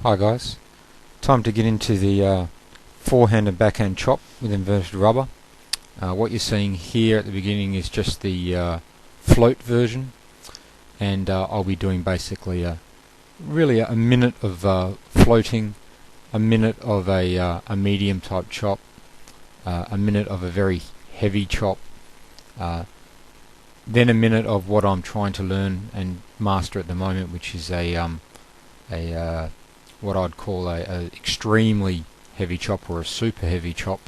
Hi guys, time to get into the forehand and backhand chop with inverted rubber. What you're seeing here at the beginning is just the float version, and I'll be doing basically really a minute of floating, a minute of a medium type chop, a minute of a very heavy chop, then a minute of what I'm trying to learn and master at the moment, which is what I'd call a extremely heavy chop or a super heavy chop,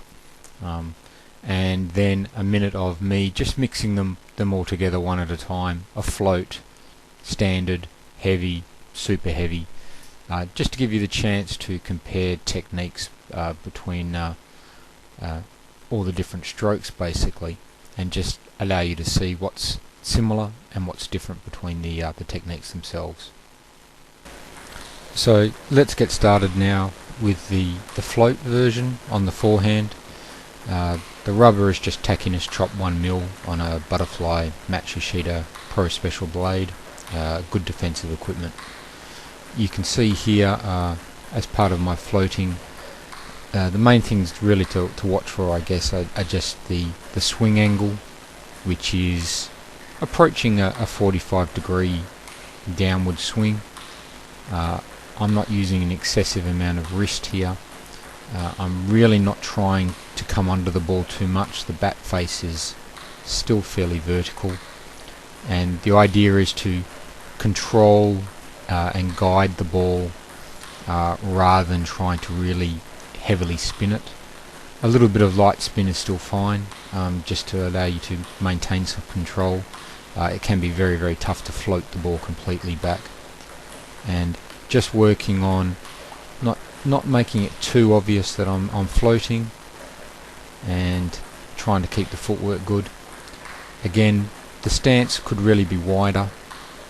and then a minute of me just mixing them all together one at a time. A float, standard, heavy, super heavy, just to give you the chance to compare techniques between all the different strokes basically, and just allow you to see what's similar and what's different between the techniques themselves. So let's get started now with the float version on the forehand. The rubber is just tackiness chop 1mm on a butterfly Matsushita Pro Special blade, good defensive equipment. You can see here as part of my floating, the main things really to watch for, I guess, are just the swing angle, which is approaching a 45-degree downward swing. I'm not using an excessive amount of wrist here. I'm really not trying to come under the ball too much. The bat face is still fairly vertical, and the idea is to control and guide the ball rather than trying to really heavily spin it. A little bit of light spin is still fine, just to allow you to maintain some control. It can be very, very tough to float the ball completely back, and just working on not making it too obvious that I'm floating, and trying to keep the footwork good. Again, the stance could really be wider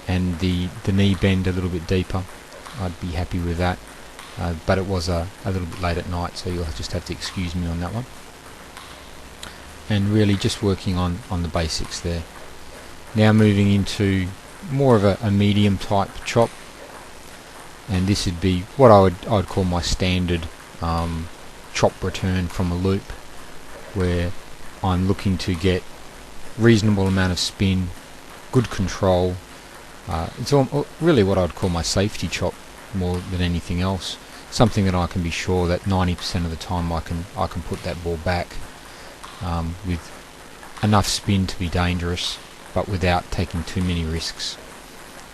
and the knee bend a little bit deeper. I'd be happy with that, but it was a little bit late at night, so you'll just have to excuse me on that one. And really just working on the basics there. Now moving into more of a medium type chop, and this would be what I would call my standard chop return from a loop, where I'm looking to get reasonable amount of spin, good control. It's really what I'd call my safety chop more than anything else. Something that I can be sure that 90% of the time I can put that ball back with enough spin to be dangerous, but without taking too many risks.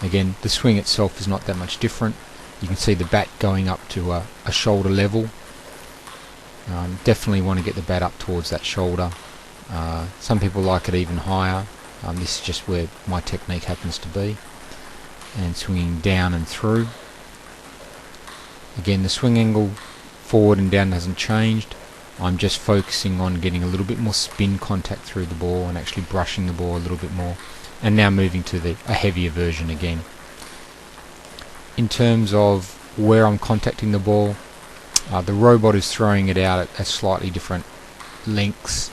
Again, the swing itself is not that much different. You can see the bat going up to a shoulder level. Definitely want to get the bat up towards that shoulder. Some people like it even higher. This is just where my technique happens to be. And swinging down and through. Again, the swing angle forward and down hasn't changed. I'm just focusing on getting a little bit more spin contact through the ball and actually brushing the ball a little bit more. And now moving to a heavier version again. In terms of where I'm contacting the ball, the robot is throwing it out at slightly different lengths.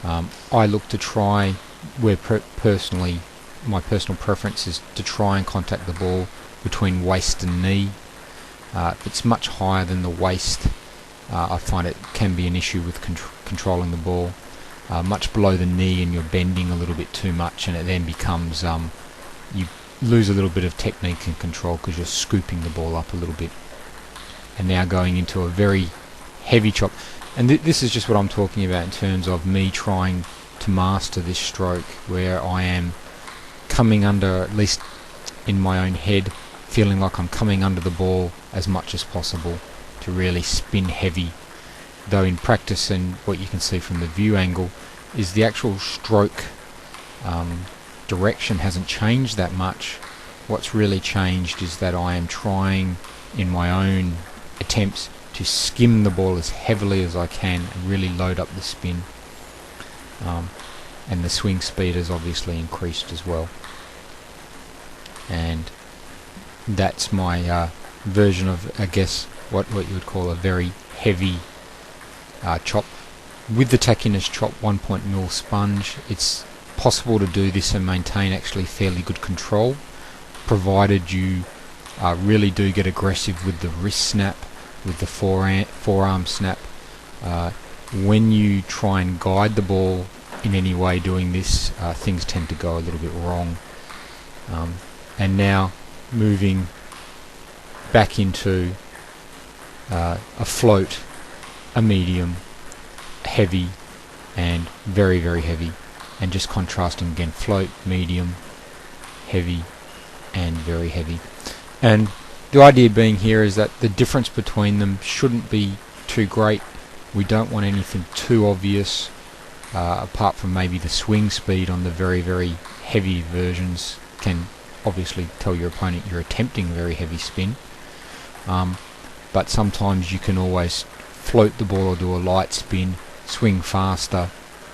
I look to try, where personally my personal preference is to try and contact the ball between waist and knee. If it's much higher than the waist, I find it can be an issue with controlling the ball. Much below the knee and you're bending a little bit too much, and it then becomes you lose a little bit of technique and control because you're scooping the ball up a little bit. And now going into a very heavy chop, and this is just what I'm talking about in terms of me trying to master this stroke, where I am coming under, at least in my own head, feeling like I'm coming under the ball as much as possible to really spin heavy. Though in practice, and what you can see from the view angle, is the actual stroke direction hasn't changed that much. What's really changed is that I am trying in my own attempts to skim the ball as heavily as I can and really load up the spin, and the swing speed has obviously increased as well. And that's my version of, I guess, what you would call a very heavy chop with the tackiness chop 1mm sponge. It's possible to do this and maintain actually fairly good control, provided you really do get aggressive with the wrist snap, with the forearm snap. When you try and guide the ball in any way doing this, things tend to go a little bit wrong. And now moving back into a float, a medium, heavy, and very, very heavy, and just contrasting again: float, medium, heavy, and very heavy. And the idea being here is that the difference between them shouldn't be too great. We don't want anything too obvious, apart from maybe the swing speed on the very, very heavy versions can obviously tell your opponent you're attempting very heavy spin. But sometimes you can always float the ball or do a light spin, swing faster,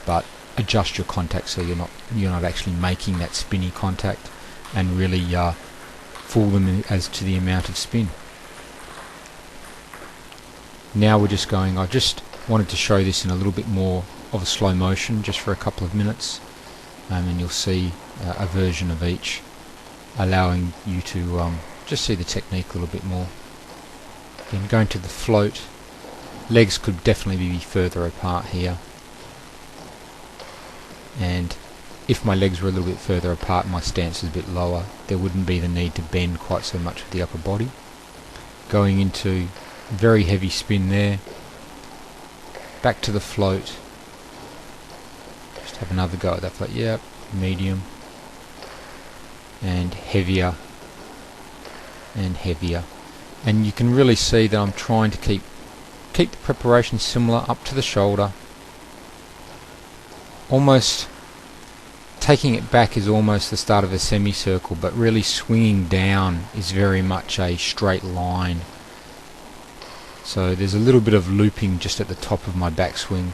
but adjust your contact so you're not actually making that spinny contact, and really fool them as to the amount of spin. Now we're just going, I just wanted to show this in a little bit more of a slow motion just for a couple of minutes, and you'll see a version of each, allowing you to just see the technique a little bit more. Then going to the float, legs could definitely be further apart here, and if my legs were a little bit further apart, my stance is a bit lower, there wouldn't be the need to bend quite so much with the upper body. Going into very heavy spin there, back to the float, just have another go at that float, yep, medium, and heavier, and heavier. And you can really see that I'm trying to keep the preparation similar, up to the shoulder. Almost taking it back is almost the start of a semicircle, but really swinging down is very much a straight line. So there's a little bit of looping just at the top of my backswing,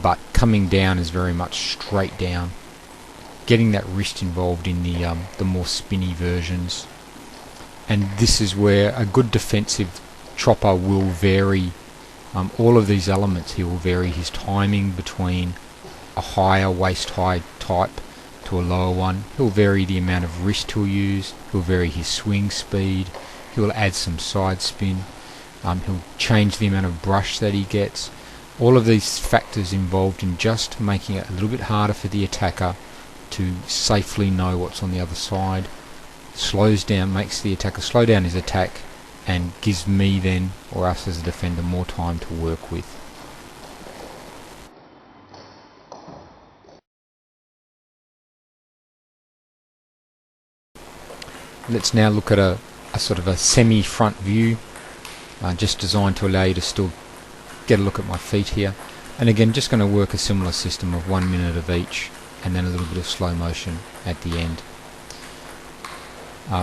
but coming down is very much straight down. Getting that wrist involved in the more spinny versions. And this is where a good defensive chopper will vary all of these elements. He will vary his timing between a higher waist high type to a lower one. He'll vary the amount of wrist he'll use. He'll vary his swing speed. He'll add some side spin. He'll change the amount of brush that he gets. All of these factors involved in just making it a little bit harder for the attacker to safely know what's on the other side. Slows down, makes the attacker slow down his attack, and gives me then, or us as a defender, more time to work with. Let's now look at a sort of a semi-front view, just designed to allow you to still get a look at my feet here. And again, just going to work a similar system of 1 minute of each, and then a little bit of slow motion at the end.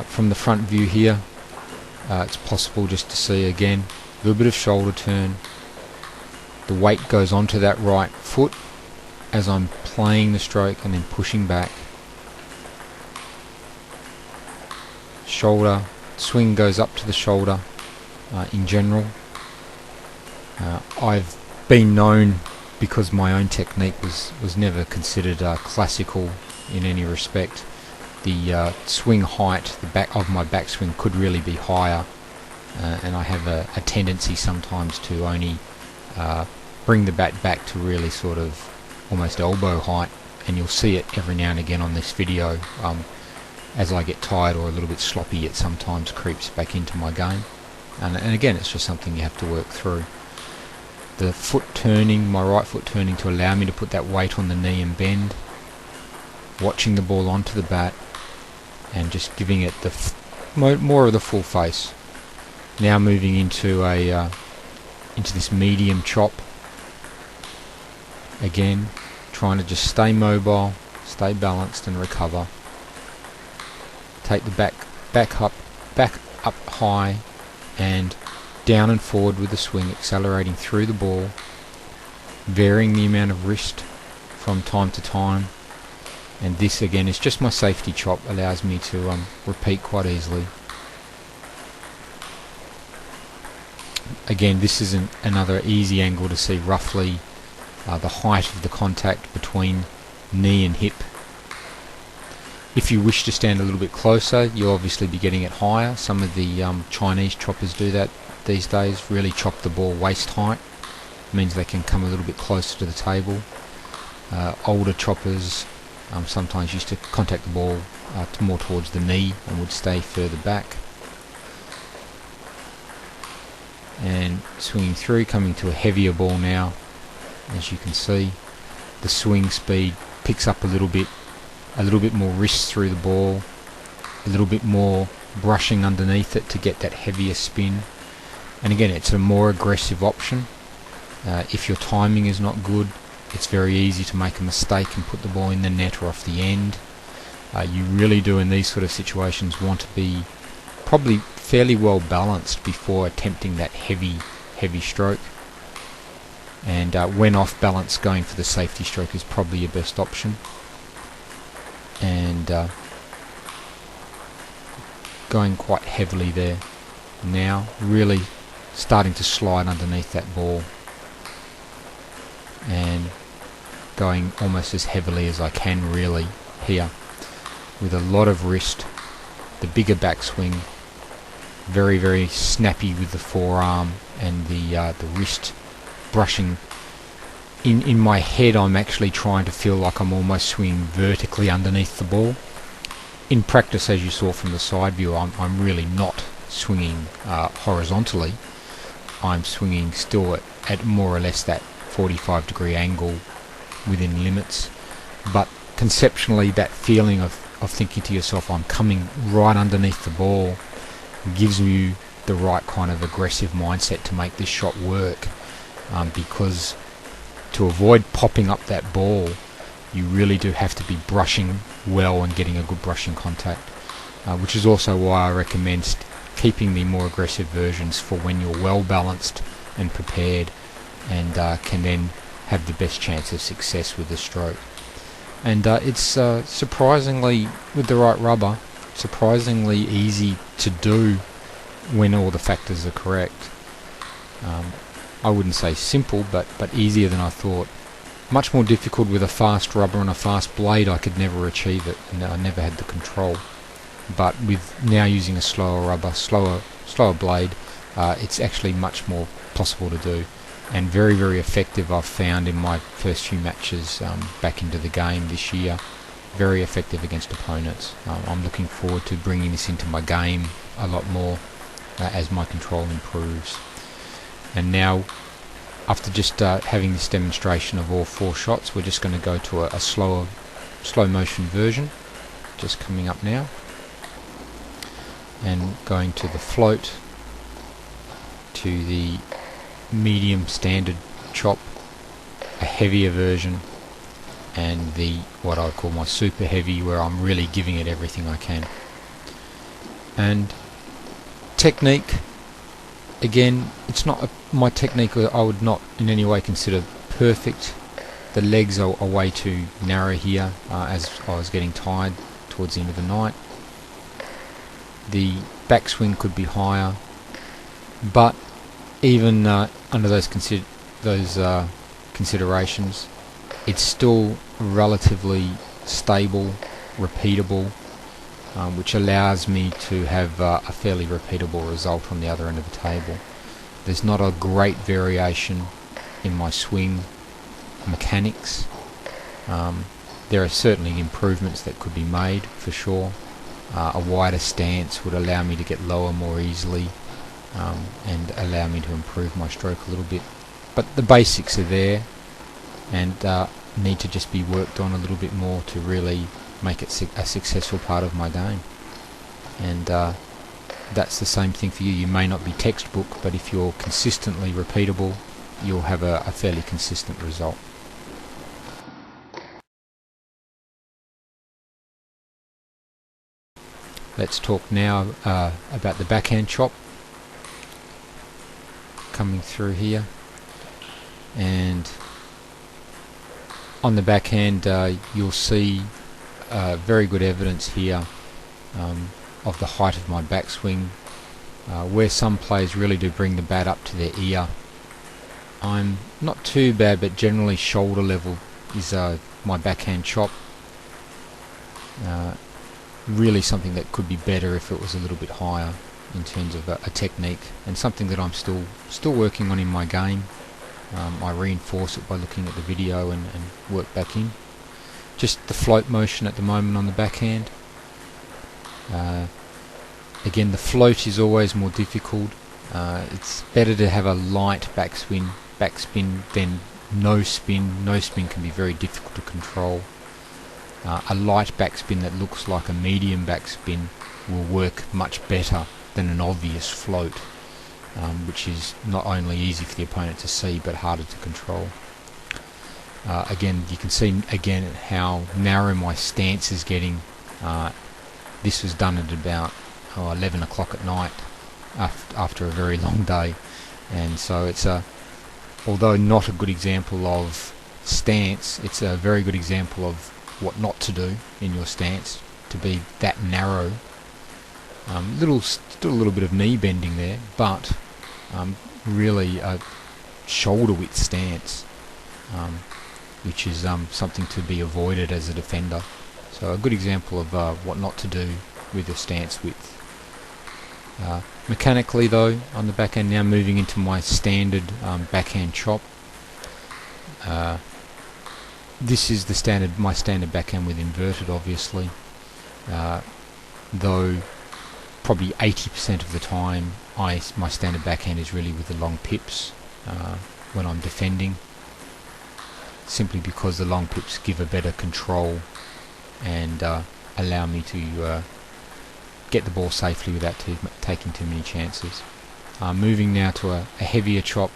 From the front view here, it's possible just to see again a little bit of shoulder turn. The weight goes onto that right foot as I'm playing the stroke and then pushing back. Shoulder, swing goes up to the shoulder in general. I've been known, because my own technique was never considered classical in any respect, the swing height, the back of my backswing could really be higher, and I have a tendency sometimes to only bring the bat back to really sort of almost elbow height, and you'll see it every now and again on this video. As I get tired or a little bit sloppy, it sometimes creeps back into my game, and again, it's just something you have to work through. The foot turning, my right foot turning to allow me to put that weight on the knee and bend, watching the ball onto the bat, and just giving it the more of the full face. Now moving into this medium chop. Again, trying to just stay mobile, stay balanced, and recover. Take the back up high, and down and forward with the swing, accelerating through the ball, varying the amount of wrist from time to time. And this again is just my safety chop, allows me to repeat quite easily. Again, this is another easy angle to see roughly the height of the contact between knee and hip. If you wish to stand a little bit closer, you'll obviously be getting it higher. Some of the Chinese choppers do that these days, really chop the ball waist height. It means they can come a little bit closer to the table. Older choppers sometimes used to contact the ball more towards the knee and would stay further back. And swinging through, coming to a heavier ball now. As you can see, the swing speed picks up a little bit more wrist through the ball, a little bit more brushing underneath it to get that heavier spin. And again, it's a more aggressive option. If your timing is not good, it's very easy to make a mistake and put the ball in the net or off the end. You really do, in these sort of situations, want to be probably fairly well balanced before attempting that heavy stroke. And when off balance, going for the safety stroke is probably your best option. And going quite heavily there now, really starting to slide underneath that ball and going almost as heavily as I can really here, with a lot of wrist, the bigger backswing, very, very snappy with the forearm and the wrist brushing. In my head, I'm actually trying to feel like I'm almost swinging vertically underneath the ball. In practice, as you saw from the side view, I'm really not swinging horizontally. I'm swinging still at more or less that 45-degree angle within limits. But conceptually, that feeling of thinking to yourself, I'm coming right underneath the ball, gives you the right kind of aggressive mindset to make this shot work. Because to avoid popping up that ball, you really do have to be brushing well and getting a good brushing contact, which is also why I recommend keeping the more aggressive versions for when you're well balanced and prepared, and can then have the best chance of success with the stroke. And it's surprisingly, with the right rubber, surprisingly easy to do when all the factors are correct. I wouldn't say simple, but easier than I thought. Much more difficult with a fast rubber and a fast blade. I could never achieve it, and I never had the control. But with now using a slower rubber, slower blade, it's actually much more possible to do, and very, very effective. I've found in my first few matches back into the game this year, very effective against opponents. I'm looking forward to bringing this into my game a lot more as my control improves. And now, after just having this demonstration of all 4 shots, we're just going to go to a slow motion version, just coming up now, and going to the float, to the medium standard chop, a heavier version, and the what I call my super heavy, where I'm really giving it everything I can. And technique, again, it's not my technique I would not in any way consider perfect. The legs are way too narrow here, as I was getting tired towards the end of the night. The backswing could be higher, but even under those considerations, it's still relatively stable, repeatable, which allows me to have a fairly repeatable result on the other end of the table. There's not a great variation in my swing mechanics. There are certainly improvements that could be made, for sure. A wider stance would allow me to get lower more easily, and allow me to improve my stroke a little bit. But the basics are there, and need to just be worked on a little bit more to really make it a successful part of my game. And that's the same thing for you. You may not be textbook, but if you're consistently repeatable, you'll have a fairly consistent result. Let's talk now about the backhand chop coming through here. And on the backhand, you'll see very good evidence here of the height of my backswing, where some players really do bring the bat up to their ear. I'm not too bad, but generally shoulder level is my backhand chop. really something that could be better if it was a little bit higher in terms of a technique, and something that I'm still working on in my game. I reinforce it by looking at the video and work back in. Just the float motion at the moment on the backhand. Again, the float is always more difficult. It's better to have a light backspin than no spin. No spin can be very difficult to control. A light backspin that looks like a medium backspin will work much better than an obvious float, which is not only easy for the opponent to see but harder to control. Again, you can see again how narrow my stance is getting. This was done at about 11 o'clock at night after a very long day, and so it's although not a good example of stance, it's a very good example of what not to do in your stance, to be that narrow. Still a little bit of knee bending there, but really a shoulder width stance, which is something to be avoided as a defender. So a good example of what not to do with your stance width. Mechanically though, on the backhand, now moving into my standard backhand chop. This is my standard backhand with inverted, obviously, though probably 80% of the time my standard backhand is really with the long pips when I'm defending, simply because the long pips give a better control and allow me to get the ball safely without taking too many chances. Moving now to a heavier chop,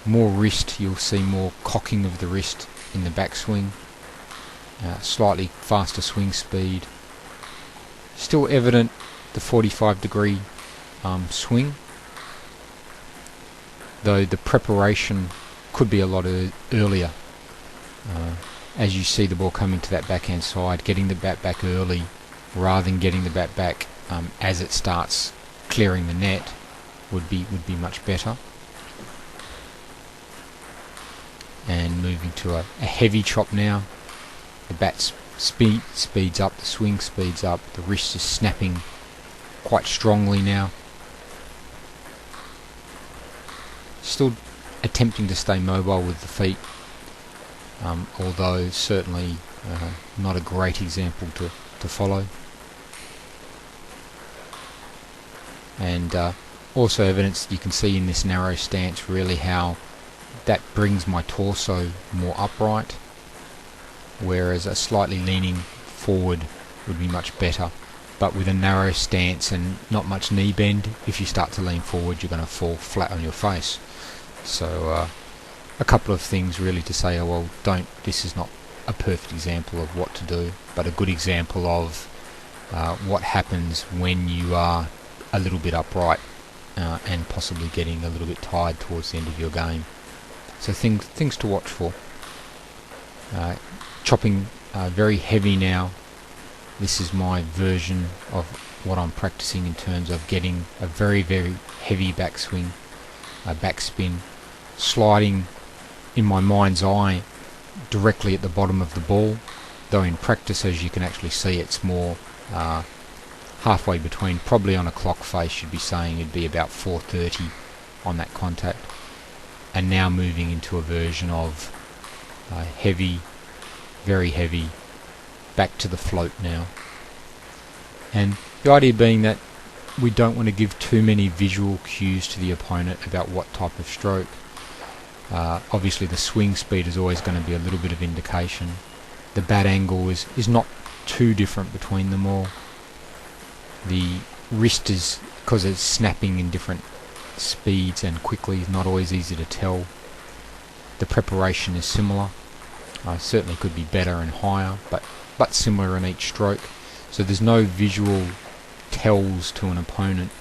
more wrist. You'll see more cocking of the wrist in the backswing, slightly faster swing speed, still evident the 45-degree swing, though the preparation could be a lot earlier. As you see the ball coming to that backhand side, getting the bat back early rather than getting the bat back as it starts clearing the net would be much better. And moving to a heavy chop now. The bat speeds up, the swing speeds up, the wrist is snapping quite strongly now. Still attempting to stay mobile with the feet, although certainly not a great example to follow. And also evidence you can see in this narrow stance really how that brings my torso more upright, whereas a slightly leaning forward would be much better. But with a narrow stance and not much knee bend, if you start to lean forward you're going to fall flat on your face. So a couple of things really to say, oh well, this is not a perfect example of what to do, but a good example of what happens when you are a little bit upright and possibly getting a little bit tired towards the end of your game. So things to watch for. Chopping very heavy now. This is my version of what I'm practicing in terms of getting a very, very heavy backswing, backspin, sliding in my mind's eye directly at the bottom of the ball, though in practice, as you can actually see, it's more halfway between. Probably on a clock face you'd be saying it'd be about 430 on that contact, and now moving into a version of heavy, very heavy, back to the float now. And the idea being that we don't want to give too many visual cues to the opponent about what type of stroke. Obviously the swing speed is always going to be a little bit of indication. The bat angle is not too different between them all. The wrist is, because it's snapping in different speeds and quickly, is not always easy to tell. The preparation is similar. Certainly could be better and higher, but similar in each stroke. So there's no visual tells to an opponent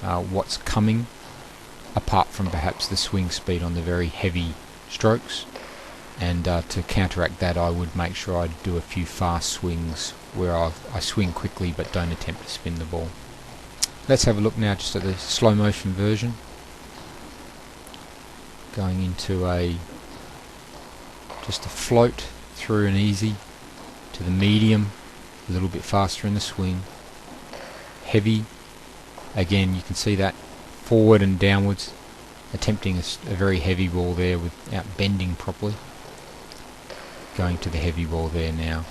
what's coming, apart from perhaps the swing speed on the very heavy strokes. And to counteract that, I would make sure I do a few fast swings where I swing quickly but don't attempt to spin the ball. Let's have a look now just at the slow motion version. Going into just a float through an easy to the medium, a little bit faster in the swing. Heavy, again you can see that forward and downwards, attempting a very heavy ball there without bending properly. Going to the heavy ball there now,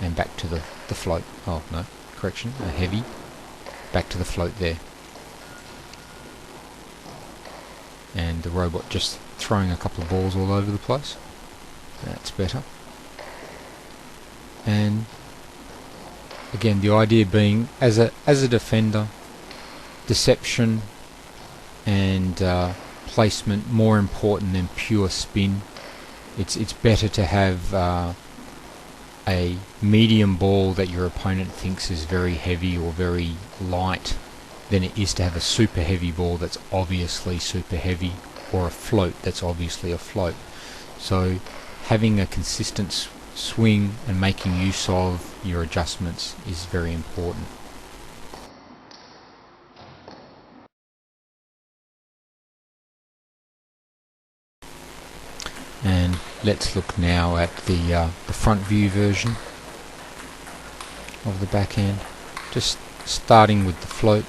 and back to the float. Oh no, correction, a heavy, back to the float there. And the robot just throwing a couple of balls all over the place. That's better. And again, the idea being, as a defender, deception and placement more important than pure spin. It's better to have a medium ball that your opponent thinks is very heavy or very light than it is to have a super heavy ball that's obviously super heavy, or a float that's obviously a float. So having a consistent swing and making use of your adjustments is very important. And let's look now at the front view version of the backhand. Just starting with the float,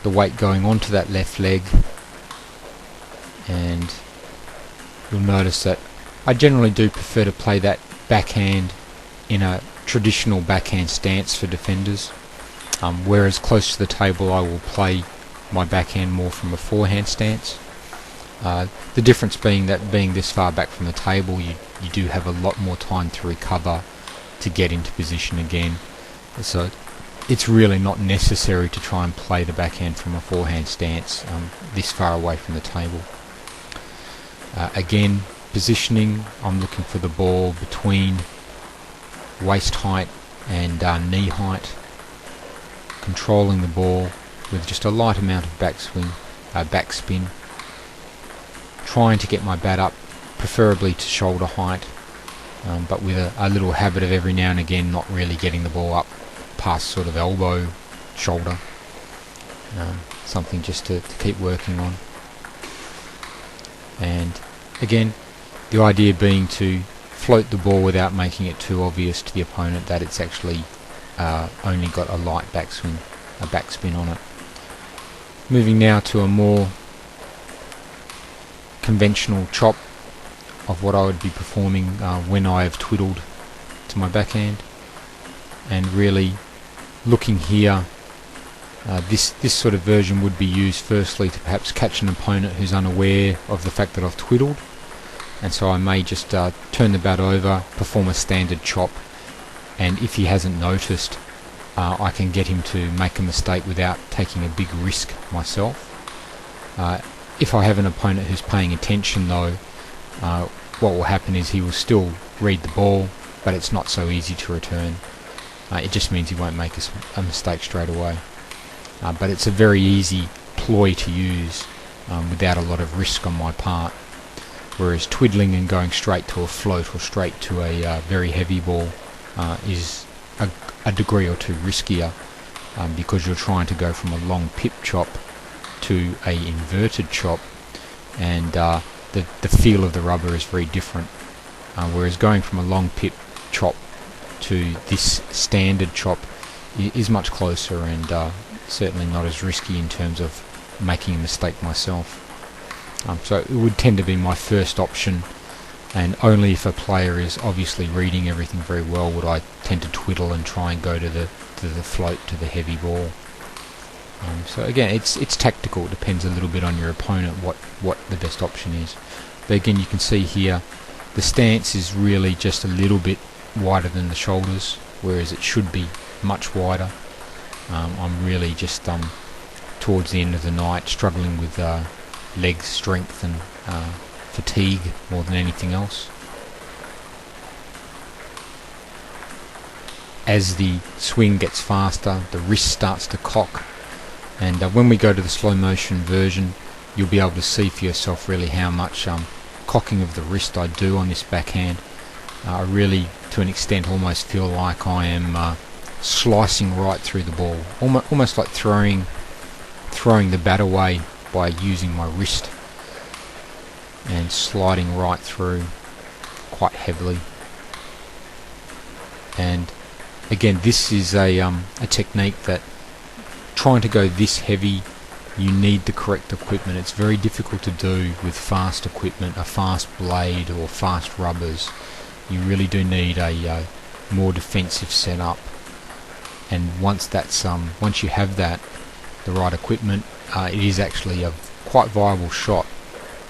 the weight going onto that left leg, and you'll notice that I generally do prefer to play that backhand in a traditional backhand stance for defenders, whereas close to the table I will play my backhand more from a forehand stance. The difference being that being this far back from the table, you do have a lot more time to recover to get into position again. So it's really not necessary to try and play the backhand from a forehand stance this far away from the table. Again, positioning, I'm looking for the ball between waist height and knee height, controlling the ball with just a light amount of backspin, trying to get my bat up, preferably to shoulder height, but with a little habit of every now and again not really getting the ball up past sort of elbow, shoulder. Something just to keep working on. And again, the idea being to float the ball without making it too obvious to the opponent that it's actually only got a light backswing, a backspin on it. Moving now to a more conventional chop of what I would be performing when I have twiddled to my backhand, and really looking here, this sort of version would be used firstly to perhaps catch an opponent who's unaware of the fact that I've twiddled, and so I may just turn the bat over, perform a standard chop, and if he hasn't noticed, I can get him to make a mistake without taking a big risk myself. If I have an opponent who's paying attention though, what will happen is he will still read the ball, but it's not so easy to return. It just means he won't make a mistake straight away. But it's a very easy ploy to use without a lot of risk on my part. Whereas twiddling and going straight to a float or straight to a very heavy ball is a degree or two riskier, because you're trying to go from a long pip chop to a inverted chop, and the feel of the rubber is very different. Whereas going from a long pip chop to this standard chop is much closer, and certainly not as risky in terms of making a mistake myself. So it would tend to be my first option, and only if a player is obviously reading everything very well would I tend to twiddle and try and go to the float, to the heavy ball. So again, it's tactical. It depends a little bit on your opponent what the best option is. But again, you can see here the stance is really just a little bit wider than the shoulders, whereas it should be much wider. I'm really just towards the end of the night struggling with leg strength and fatigue more than anything else. As the swing gets faster, the wrist starts to cock, and when we go to the slow motion version, you'll be able to see for yourself really how much cocking of the wrist I do on this backhand. I really, to an extent, almost feel like I am slicing right through the ball, almost like throwing the bat away by using my wrist and sliding right through quite heavily. And again, this is a technique that, trying to go this heavy, you need the correct equipment. It's very difficult to do with fast equipment, a fast blade or fast rubbers. You really do need a more defensive setup. And once you have that, the right equipment, it is actually a quite viable shot,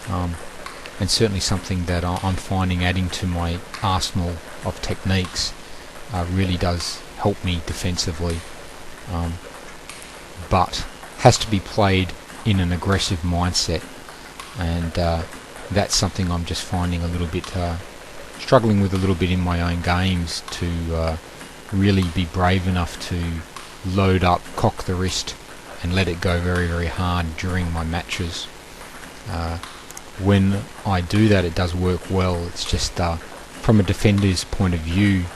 and certainly something that I'm finding adding to my arsenal of techniques really does help me defensively, but has to be played in an aggressive mindset, and that's something I'm just finding a little bit struggling with a little bit in my own games, to really be brave enough to load up, cock the wrist and let it go very, very hard during my matches. When I do that, it does work well. It's just from a defender's point of view,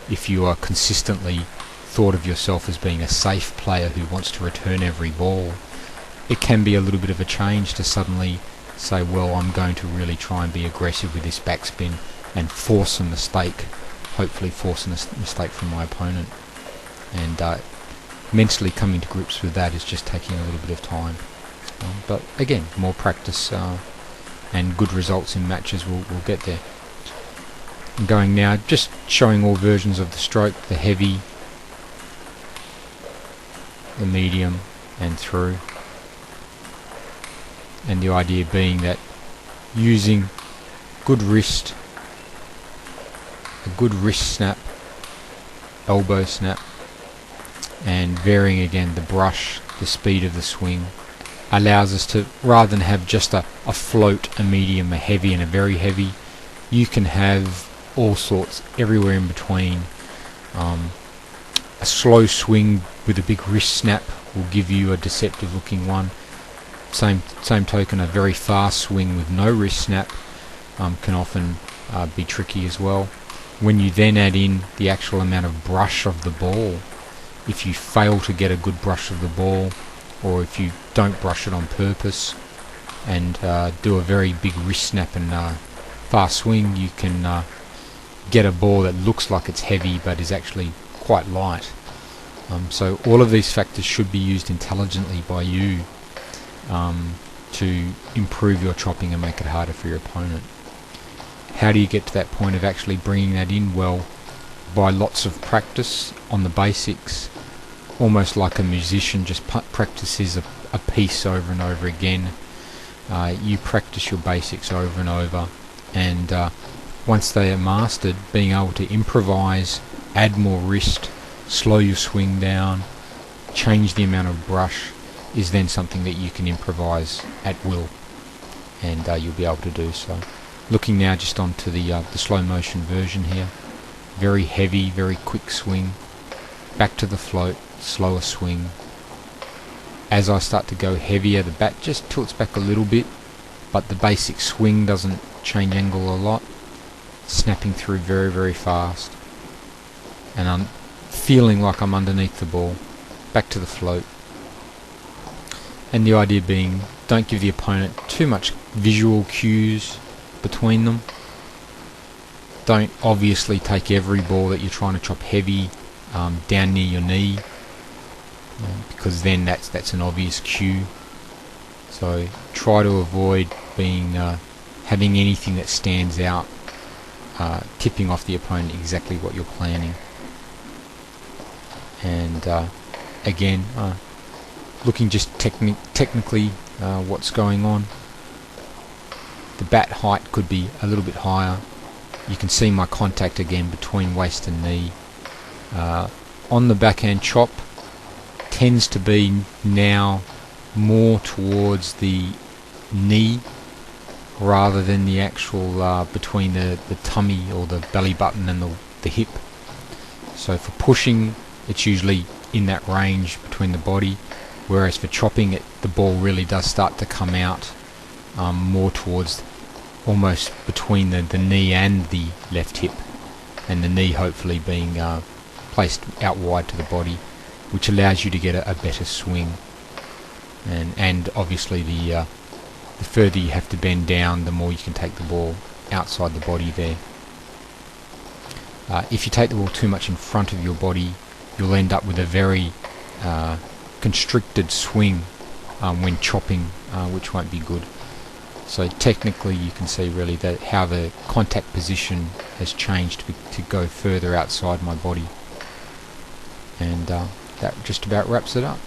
if you are consistently thought of yourself as being a safe player who wants to return every ball, it can be a little bit of a change to suddenly say, well, I'm going to really try and be aggressive with this backspin and force a mistake, hopefully force a mistake from my opponent. And mentally coming to grips with that is just taking a little bit of time. But again, more practice and good results in matches will get there. I'm going now, just showing all versions of the stroke, the heavy, the medium and through. And the idea being that using good wrist, a good wrist snap, elbow snap, and varying again the brush, the speed of the swing, allows us to, rather than have just a float, a medium, a heavy and a very heavy, you can have all sorts everywhere in between. A slow swing with a big wrist snap will give you a deceptive looking one. Same token, a very fast swing with no wrist snap can often be tricky as well. When you then add in the actual amount of brush of the ball, if you fail to get a good brush of the ball, or if you don't brush it on purpose and do a very big wrist snap and fast swing, you can get a ball that looks like it's heavy but is actually quite light. So all of these factors should be used intelligently by you to improve your chopping and make it harder for your opponent. How do you get to that point of actually bringing that in? Well, by lots of practice on the basics, almost like a musician just practices a piece over and over again. You practice your basics over and over, and once they are mastered, being able to improvise, add more wrist, slow your swing down, change the amount of brush, is then something that you can improvise at will, and you'll be able to do so. Looking now just onto the slow motion version here. Very heavy, very quick swing, back to the float, slower swing. As I start to go heavier, the bat just tilts back a little bit, but the basic swing doesn't change angle a lot. Snapping through very, very fast, and I'm feeling like I'm underneath the ball, back to the float. And the idea being, don't give the opponent too much visual cues between them. Don't obviously take every ball that you're trying to chop heavy down near your knee, because then that's an obvious cue. So try to avoid being having anything that stands out, tipping off the opponent exactly what you're planning. And again, looking just technically what's going on. The bat height could be a little bit higher. You can see my contact again between waist and knee. On the backhand chop, tends to be now more towards the knee rather than the actual between the tummy or the belly button and the hip. So for pushing, it's usually in that range between the body, whereas for chopping, the ball really does start to come out more towards, almost between the knee and the left hip, and the knee hopefully being placed out wide to the body, which allows you to get a better swing. And obviously the further you have to bend down, the more you can take the ball outside the body there. If you take the ball too much in front of your body, you'll end up with a very constricted swing when chopping, which won't be good. So technically you can see really that how the contact position has changed to go further outside my body. And that just about wraps it up.